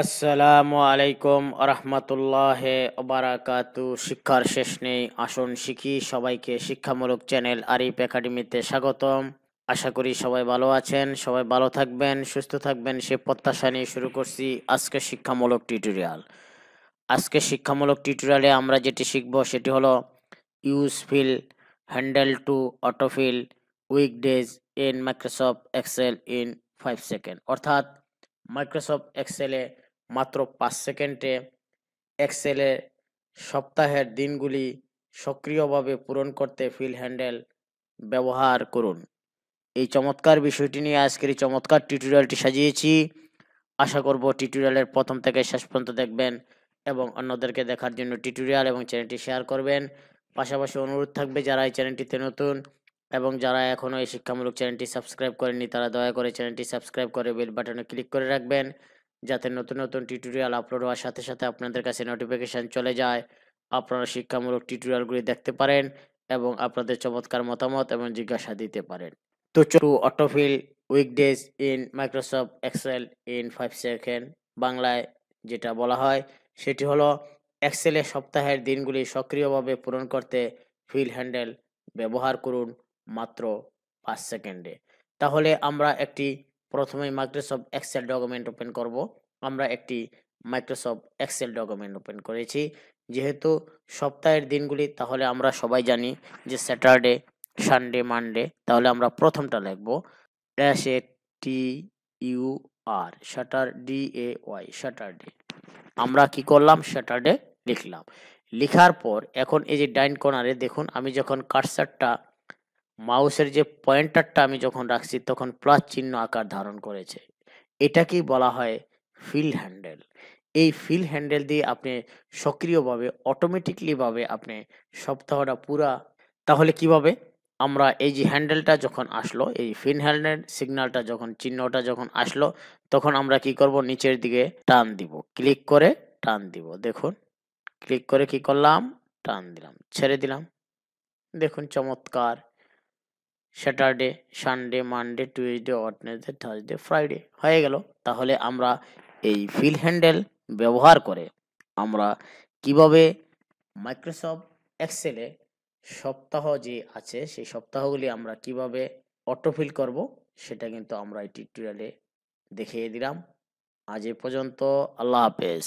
আসসালামু আলাইকুম আরহামাতুল্লাহে ওবারাকাতু। শিক্ষার শেষ নেই, আসুন শিখি। সবাইকে শিক্ষামূলক চ্যানেল আরিফ একাডেমিতে স্বাগতম। আশা করি সবাই ভালো আছেন, সবাই ভালো থাকবেন, সুস্থ থাকবেন সে প্রত্যাশা নিয়ে শুরু করছি আজকে শিক্ষামূলক টিউটোরিয়াল। আজকে শিক্ষামূলক টিউটোরিয়ালে আমরা যেটি শিখব সেটি হলো use fill handle to autofill weekdays in Microsoft Excel in 5 second. অর্থাৎ মাইক্রোসফট এক্সেলে মাত্র 5 সেকেন্ডে এক্সেলে সপ্তাহের দিনগুলি সক্রিয়ভাবে পূরণ করতে ফিল হ্যান্ডেল ব্যবহার করুন। এই চমৎকার বিষয়টি নিয়ে আজকের এই চমৎকার টিউটোরিয়ালটি সাজিয়েছি। আশা করব টিউটোরিয়ালের প্রথম থেকে শেষ পর্যন্ত দেখবেন এবং অন্যদেরকে দেখার জন্য টিউটোরিয়াল এবং চ্যানেলটি শেয়ার করবেন। পাশাপাশি অনুরোধ থাকবে যারা এই চ্যানেলটিতে নতুন এবং যারা এখনও এই শিক্ষামূলক চ্যানেলটি সাবস্ক্রাইব করেননি তারা দয়া করে চ্যানেলটি সাবস্ক্রাইব করে বেল বাটনে ক্লিক করে রাখবেন, যাতে নতুন নতুন টিউটোরিয়াল আপলোড হওয়ার সাথে সাথে আপনাদের কাছে নোটিফিকেশন চলে যায়, আপনারা শিক্ষামূলক টিউটোরিয়ালগুলি দেখতে পারেন এবং আপনাদের চমৎকার মতামত এবং জিজ্ঞাসা দিতে পারেন। তো চলু autofill weekdays in Microsoft Excel in 5 second, বাংলায় যেটা বলা হয় সেটি হলো এক্সেলে সপ্তাহের দিনগুলি সক্রিয়ভাবে পূরণ করতে ফিল হ্যান্ডেল ব্যবহার করুন মাত্র 5 সেকেন্ডে। তাহলে আমরা একটি প্রথমেই মাইক্রোসফট এক্সেল ডকুমেন্ট ওপেন করব। আমরা একটি মাইক্রোসফট এক্সেল ডকুমেন্ট ওপেন করেছি। যেহেতু সপ্তাহের দিনগুলি, তাহলে আমরা সবাই জানি যে স্যাটারডে, সানডে, মানডে। তাহলে আমরা প্রথমটা লিখব SATUR, SATURDAY, স্যাটারডে। আমরা কি করলাম? স্যাটারডে লিখলাম। লিখার পর এখন এই যে ডাইন কর্নারে দেখুন, আমি যখন কার্সারটা মাউসের যে পয়েন্টারটা আমি যখন রাখছি তখন প্লাস চিহ্ন আকার ধারণ করেছে। এটাকেই বলা হয় ফিল হ্যান্ডেল। এই ফিল হ্যান্ডেল দিয়ে আপনি সক্রিয়ভাবে অটোমেটিকলি ভাবে আপনি সপ্তাহটা পুরা। তাহলে কিভাবে? আমরা এই যে হ্যান্ডেলটা যখন আসলো, এই ফিল হ্যান্ডেল সিগন্যালটা যখন চিহ্নটা যখন আসলো তখন আমরা কি করব? নিচের দিকে টান দিব, ক্লিক করে টান দিব। দেখুন, ক্লিক করে কি করলাম? টান দিলাম, ছেড়ে দিলাম। দেখুন চমৎকার Saturday, Sunday, Monday, Tuesday, Wednesday, Thursday, Friday হয়ে গেল। তাহলে আমরা এই ফিল হ্যান্ডেল ব্যবহার করে আমরা কিভাবে মাইক্রোসফট এক্সেলে সপ্তাহ যে আছে সেই সপ্তাহগুলি আমরা কিভাবে অটোফিল করব সেটা কিন্তু আমরা এই টিউটোরিয়ালে দেখিয়ে দিলাম। আজ এ পর্যন্ত। আল্লাহ হাফেজ।